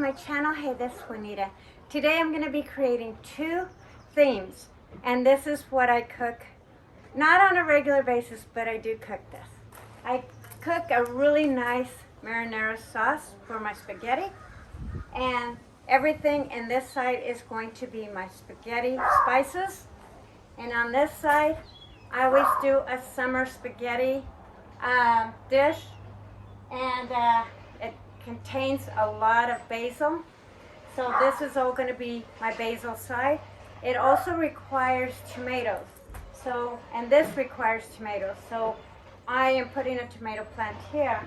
my channel. Hey, this is Juanita. Today I'm going to be creating two themes, and this is what I cook, not on a regular basis, but I do cook this. I cook a really nice marinara sauce for my spaghetti, and everything in this side is going to be my spaghetti spices, and on this side I always do a summer spaghetti dish, and it contains a lot of basil. So this is all going to be my basil side. It also requires tomatoes. So, and this requires tomatoes. So I am putting a tomato plant here.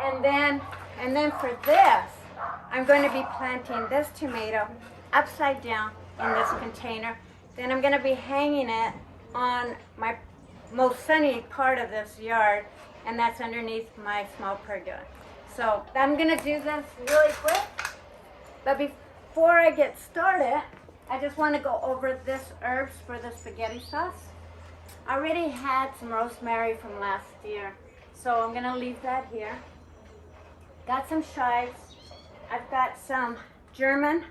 And then for this, I'm going to be planting this tomato upside down in this container. Then I'm going to be hanging it on my most sunny part of this yard, and that's underneath my small pergola. So I'm going to do this really quick, but before I get started, I just want to go over this herbs for the spaghetti sauce. I already had some rosemary from last year, so I'm going to leave that here. Got some chives. I've got some German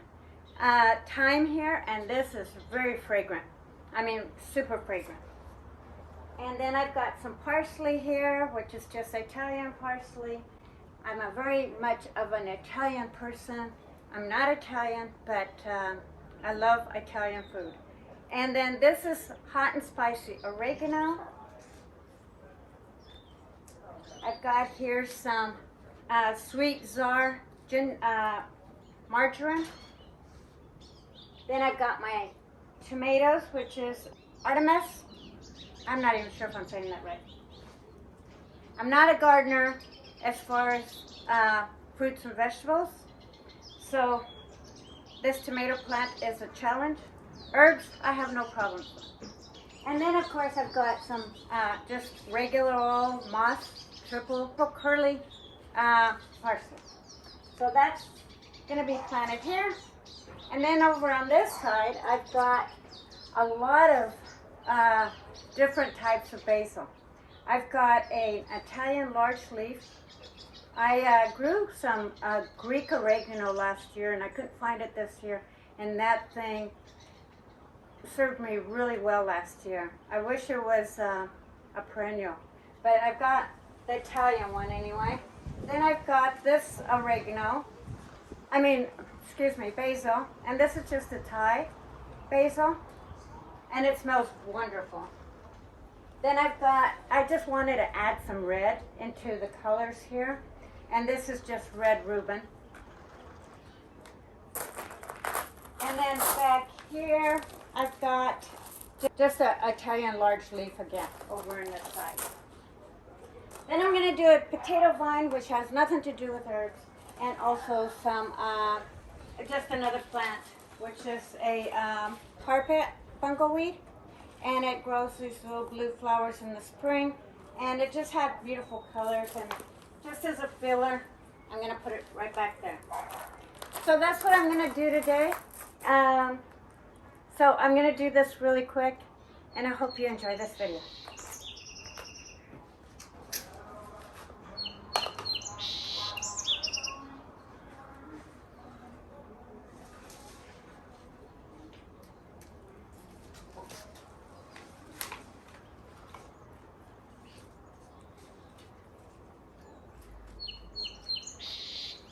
thyme here, and this is very fragrant. I mean, super fragrant. And then I've got some parsley here, which is just Italian parsley. I'm a very much of an Italian person. I'm not Italian, but I love Italian food. And then this is hot and spicy oregano. I've got here some sweet czar margarine. Then I've got my tomatoes, which is Artemis. I'm not even sure if I'm saying that right. I'm not a gardener as far as fruits and vegetables, so this tomato plant is a challenge. Herbs, I have no problems with. And then of course I've got some just regular old moss, triple curly parsley. So that's going to be planted here. And then over on this side, I've got a lot of different types of basil. I've got an Italian large leaf. I grew some Greek oregano last year, and I couldn't find it this year, and that thing served me really well last year. I wish it was a perennial, but I've got the Italian one anyway. Then I've got this basil, and this is just a Thai basil, and it smells wonderful. Then I just wanted to add some red into the colors here, and this is just red Reuben. And then back here, I've got just an Italian large leaf again over in this side. Then I'm going to do a potato vine, which has nothing to do with herbs, and also some, just another plant, which is a carpet fungoweed, and it grows these little blue flowers in the spring, and it just had beautiful colors, and just as a filler, I'm going to put it right back there. So that's what I'm going to do today. So I'm going to do this really quick, and I hope you enjoy this video.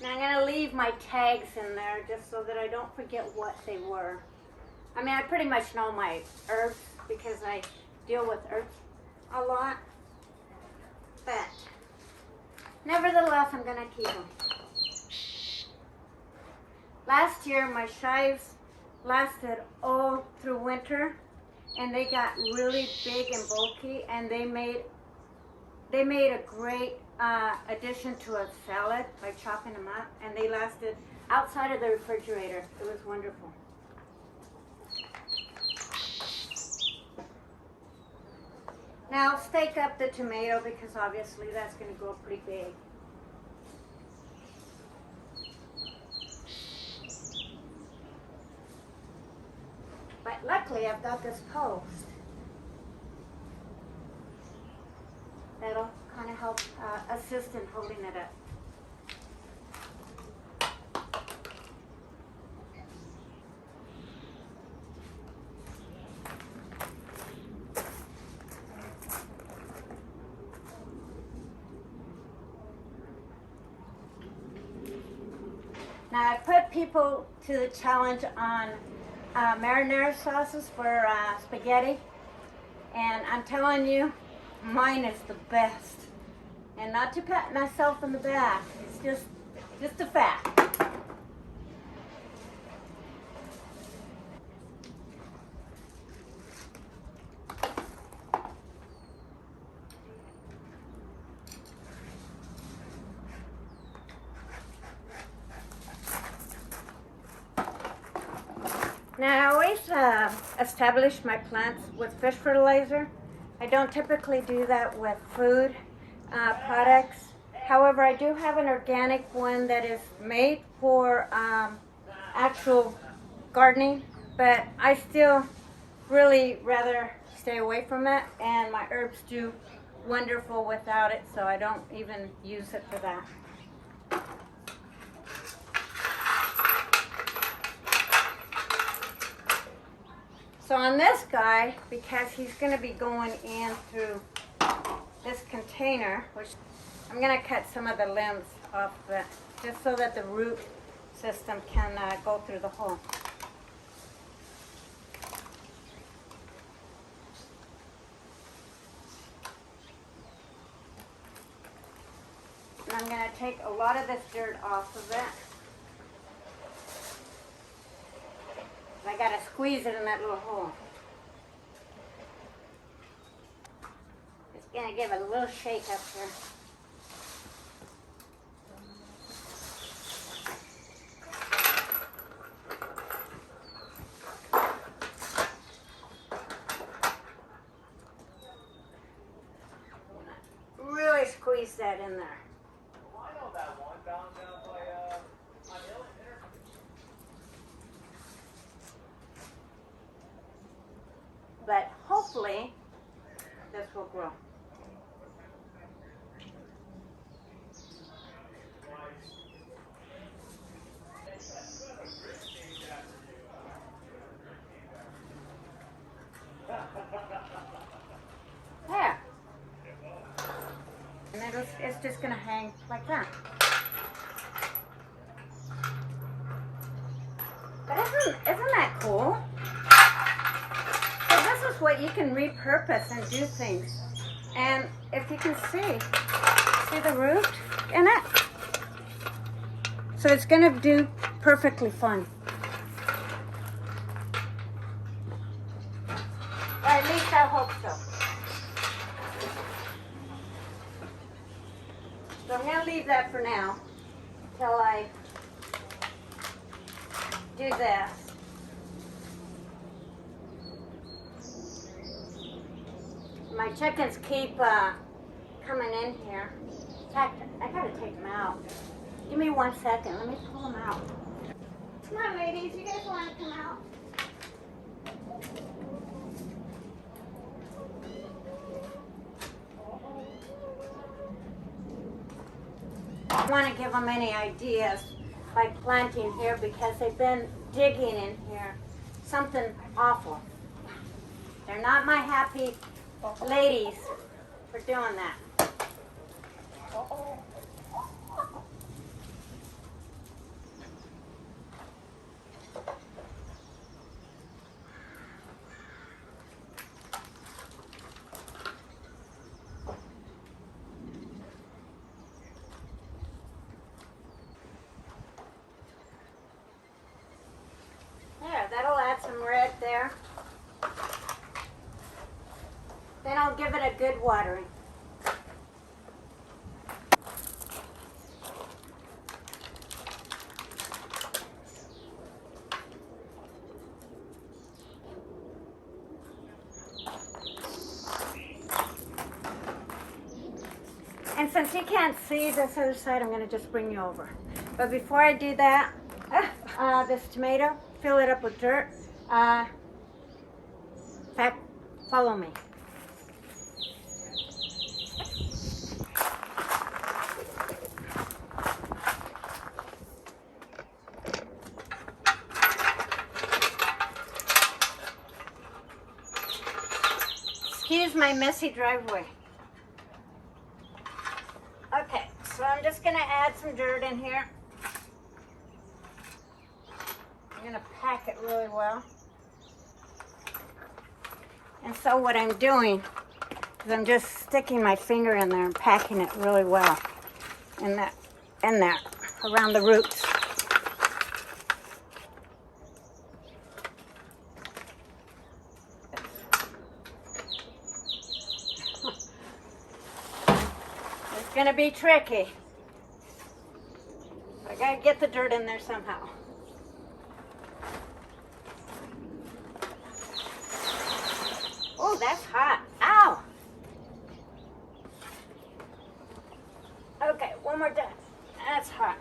Now I'm going to leave my tags in there just so that I don't forget what they were. I mean, I pretty much know my herbs because I deal with herbs a lot. But nevertheless, I'm going to keep them. Last year, my chives lasted all through winter, and they got really big and bulky, and they made a great addition to a salad by chopping them up, and they lasted outside of the refrigerator. It was wonderful. Now stake up the tomato because obviously that's going to grow pretty big. But luckily I've got this post that'll kind of help assist in holding it up. Now I put people to the challenge on marinara sauces for spaghetti, and I'm telling you, mine is the best. And not to pat myself in the back, it's just a fact. Now I always establish my plants with fish fertilizer. I don't typically do that with food products. However, I do have an organic one that is made for actual gardening, but I still really rather stay away from it, and my herbs do wonderful without it, so I don't even use it for that. So on this guy, because he's going to be going in through this container, which I'm going to cut some of the limbs off of it, just so that the root system can go through the hole. And I'm going to take a lot of this dirt off of it. I got to squeeze it in that little hole. Just going to give it a little shake up here. Really squeeze that in there. Well, I know that one down by on Hill there. But hopefully this will grow. There. And it's just going to hang like that. But isn't that cool? So this is what you can repurpose and do things. And if you can see the root in it? So it's going to do perfectly fine. Or at least I hope so. So I'm going to leave that for now until I do this. My chickens keep coming in here. In fact, I gotta take them out. Give me 1 second. Let me pull them out. Come on, ladies. You guys want to come out? I don't want to give them any ideas like planting here because they've been digging in here. Something awful. They're not my happy ladies for doing that. There, that'll add some red there. Then I'll give it a good watering. And since you can't see this other side, I'm going to just bring you over. But before I do that, this tomato, fill it up with dirt. In fact, follow me. Excuse my messy driveway. Okay, so I'm just going to add some dirt in here. gonna pack it really well. And so what I'm doing is I'm just sticking my finger in there and packing it really well in there, around the roots. It's gonna be tricky. I gotta get the dirt in there somehow. Oh, that's hot. Ow! Okay, one more time. That's hot.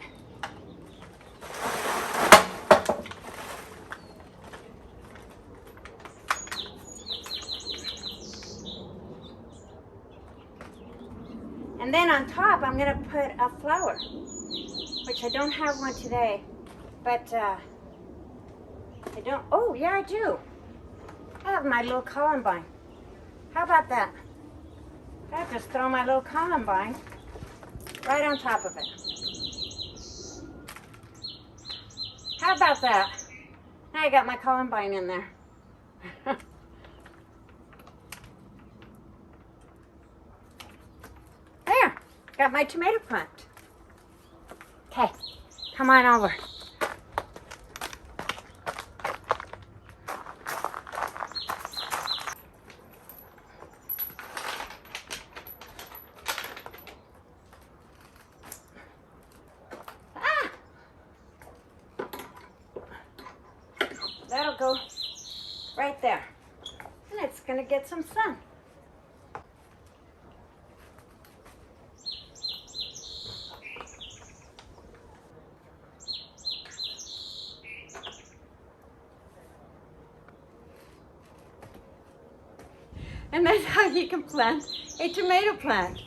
And then on top, I'm gonna put a flower, which I don't have one today, but I don't, oh yeah I do. I have my little columbine. How about that? I just throw my little columbine right on top of it. How about that? Now I got my columbine in there. There, got my tomato plant. Okay, come on over. That'll go right there. And it's gonna get some sun. And that's how you can plant a tomato plant.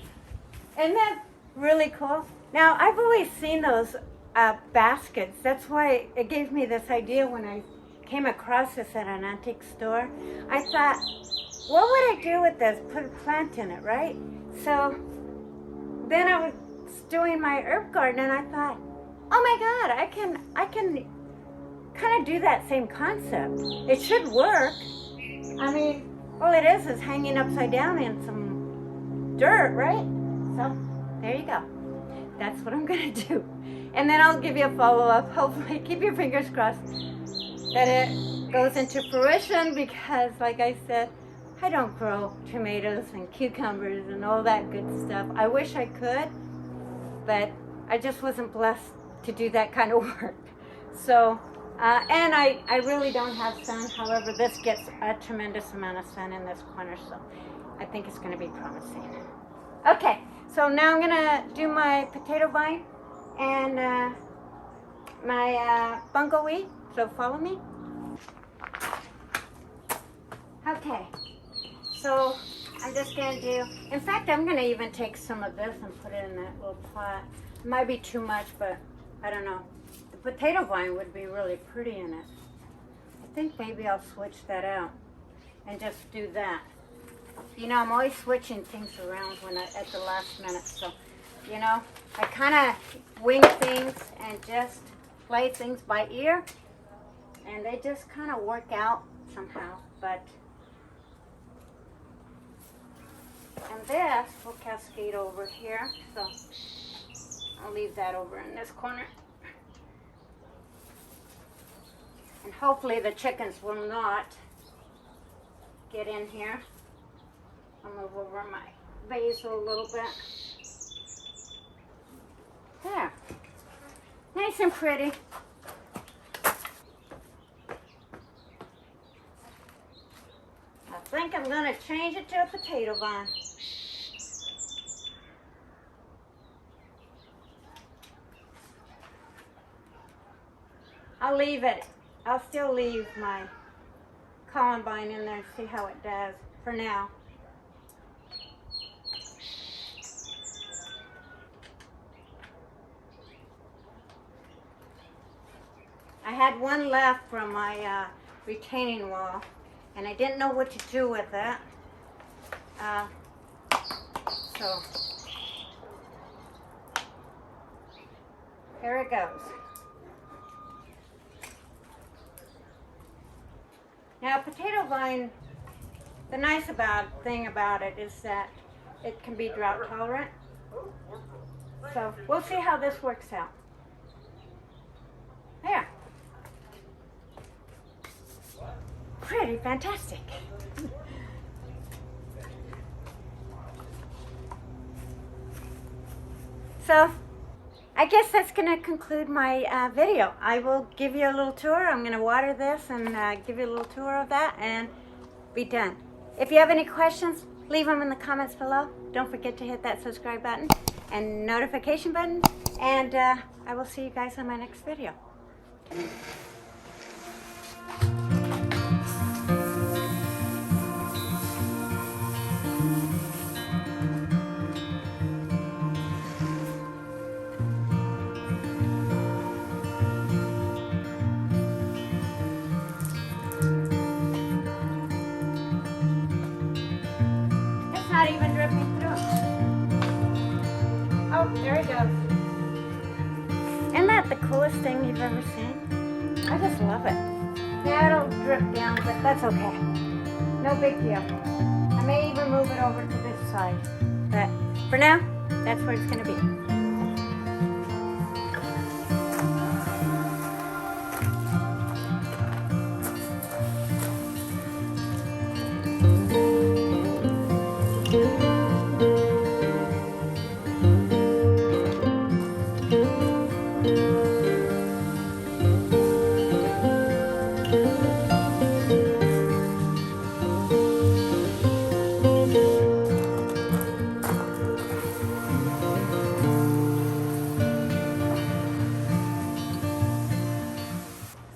Isn't that really cool? Now, I've always seen those baskets. That's why it gave me this idea when I came across this at an antique store. I thought, what would I do with this? Put a plant in it, right? So then I was doing my herb garden and I thought, oh my God, I can kind of do that same concept. It should work. I mean, all it is hanging upside down in some dirt, right? So there you go. That's what I'm gonna do. And then I'll give you a follow-up. Hopefully, keep your fingers crossed that it goes into fruition, because like I said, I don't grow tomatoes and cucumbers and all that good stuff. I wish I could, but I just wasn't blessed to do that kind of work. So, and I really don't have sun. However, this gets a tremendous amount of sun in this corner, so I think it's gonna be promising. Okay, so now I'm gonna do my potato vine and my bungo weed, so follow me. Okay, so I'm just gonna do, in fact, I'm gonna even take some of this and put it in that little pot. It might be too much, but I don't know. The potato vine would be really pretty in it. I think maybe I'll switch that out and just do that. You know, I'm always switching things around at the last minute, so, you know, I kind of wing things and just play things by ear, and they just kind of work out somehow, but, and this will cascade over here, so I'll leave that over in this corner. And hopefully the chickens will not get in here. I'll move over my basil a little bit. There. Nice and pretty. I think I'm going to change it to a potato vine. I'll leave it. I'll still leave my columbine in there and see how it does for now. I had one left from my retaining wall, and I didn't know what to do with it. So here it goes. Now, potato vine, the nice thing about it is that it can be drought tolerant. So we'll see how this works out. There. Pretty fantastic. So I guess that's going to conclude my video. I will give you a little tour. I'm going to water this and give you a little tour of that and be done. If you have any questions, leave them in the comments below. Don't forget to hit that subscribe button and notification button. And I will see you guys on my next video. It's not even dripping through. Oh, there it goes. Isn't that the coolest thing you've ever seen? I just love it. Yeah, it'll drip down, but that's okay. No big deal. I may even move it over to this side. But for now, that's where it's going to be.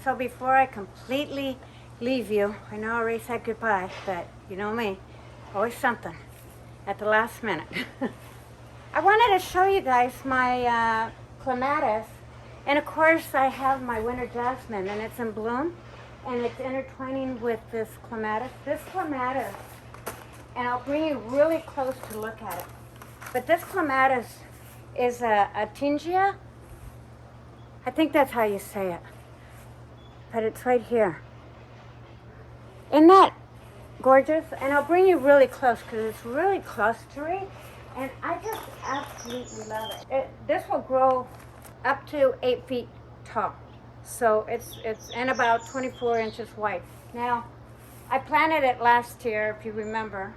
So before I completely leave you, I know I already said goodbye, but you know me, always something at the last minute. I wanted to show you guys my clematis, and of course I have my winter jasmine, and it's in bloom, and it's intertwining with this clematis. This clematis, and I'll bring you really close to look at it, but this clematis is a tingia. I think that's how you say it. But it's right here. Isn't that gorgeous? And I'll bring you really close because it's really clustery. And I just absolutely love it. This will grow up to 8 feet tall. So it's and about 24 inches wide. Now, I planted it last year, if you remember.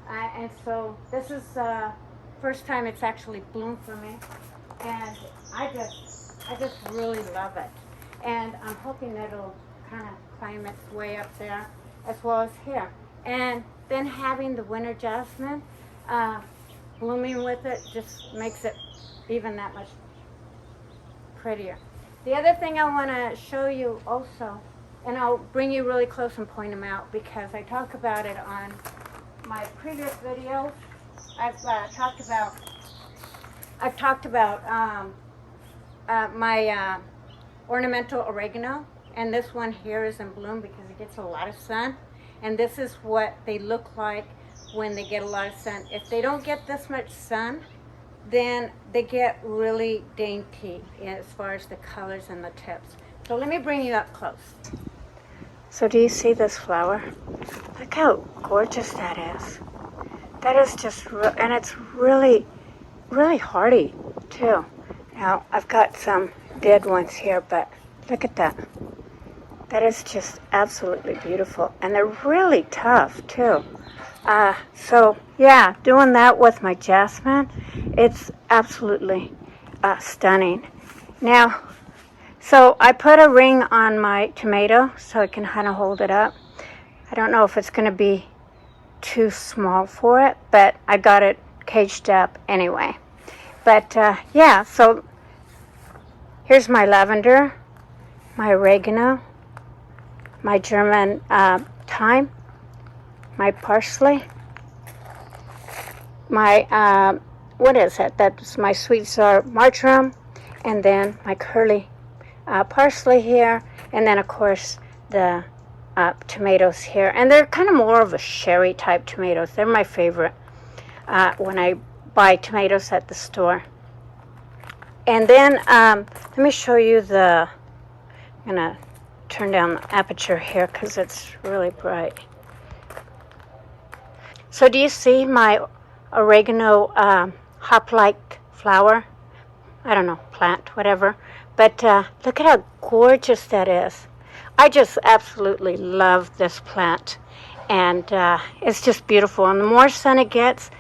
And so this is the first time it's actually bloomed for me. And I just really love it. And I'm hoping that it'll kind of climb its way up there as well as here. And then having the winter jasmine blooming with it just makes it even that much prettier. The other thing I want to show you also, and I'll bring you really close and point them out because I talk about it on my previous videos. I've talked about my ornamental oregano, and this one here is in bloom because it gets a lot of sun, and this is what they look like when they get a lot of sun. If they don't get this much sun, then they get really dainty as far as the colors and the tips. So let me bring you up close. So do you see this flower? Look how gorgeous that is. That is just and it's really hardy too. Now I've got some dead ones here, but look at that. That is just absolutely beautiful, and they're really tough too. So yeah, doing that with my jasmine, it's absolutely stunning. Now, so I put a ring on my tomato so I can kind of hold it up. I don't know if it's going to be too small for it, but I got it caged up anyway. But yeah, so here's my lavender, my oregano, my German thyme, my parsley, my, what is it? That's my sweet sour marjoram, and then my curly parsley here, and then of course the tomatoes here. And they're kind of more of a sherry type tomatoes. They're my favorite when I buy tomatoes at the store. And then let me show you I'm gonna turn down the aperture here because it's really bright. So do you see my oregano hop-like flower? I don't know, plant, whatever. But look at how gorgeous that is. I just absolutely love this plant. And it's just beautiful. And the more sun it gets,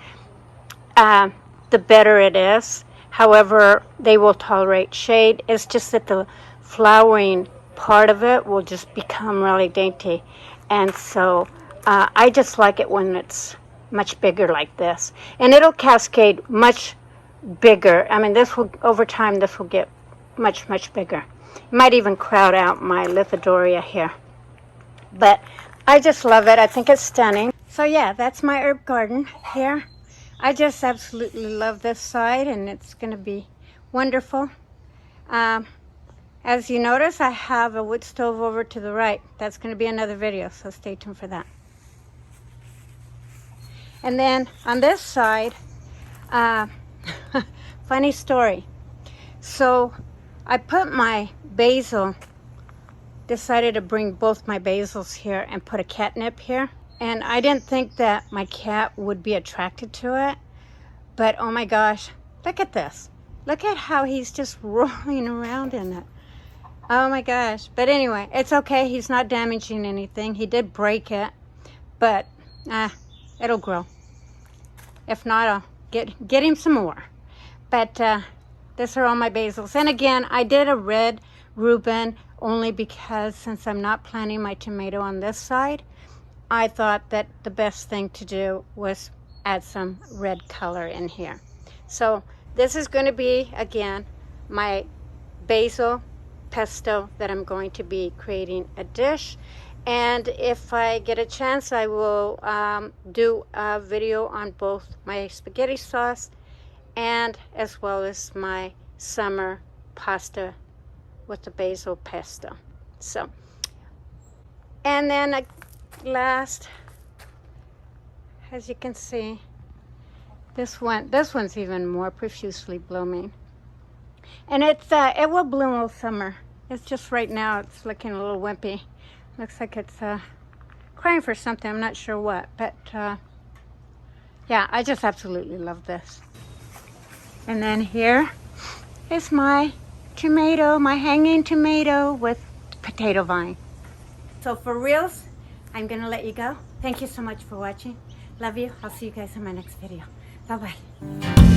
the better it is. However, they will tolerate shade. It's just that the flowering part of it will just become really dainty. And so I just like it when it's much bigger like this. And it'll cascade much bigger. I mean, this will, over time, this will get much, much bigger. It might even crowd out my lithodoria here. But I just love it. I think it's stunning. So yeah, that's my herb garden here. I just absolutely love this side, and it's going to be wonderful. As you notice, I have a wood stove over to the right. That's going to be another video, so stay tuned for that. And then on this side, funny story. So I put my basil, decided to bring both my basils here and put a catnip here. And I didn't think that my cat would be attracted to it. But oh my gosh, look at this. Look at how he's just rolling around in it. Oh my gosh. But anyway, it's okay. He's not damaging anything. He did break it, but it'll grow. If not, I'll get him some more. But these are all my basils. And again, I did a red Reuben only because since I'm not planting my tomato on this side, I thought that the best thing to do was add some red color in here. So this is going to be, again, my basil pesto that I'm going to be creating a dish. And if I get a chance, I will do a video on both my spaghetti sauce and as well as my summer pasta with the basil pesto. So, and then last, as you can see, this one's even more profusely blooming. And it will bloom all summer. It's just right now it's looking a little wimpy. Looks like it's crying for something. I'm not sure what, but yeah, I just absolutely love this. And then here is my tomato, my hanging tomato with potato vine. So for reals, I'm gonna let you go. Thank you so much for watching. Love you. I'll see you guys in my next video. Bye-bye.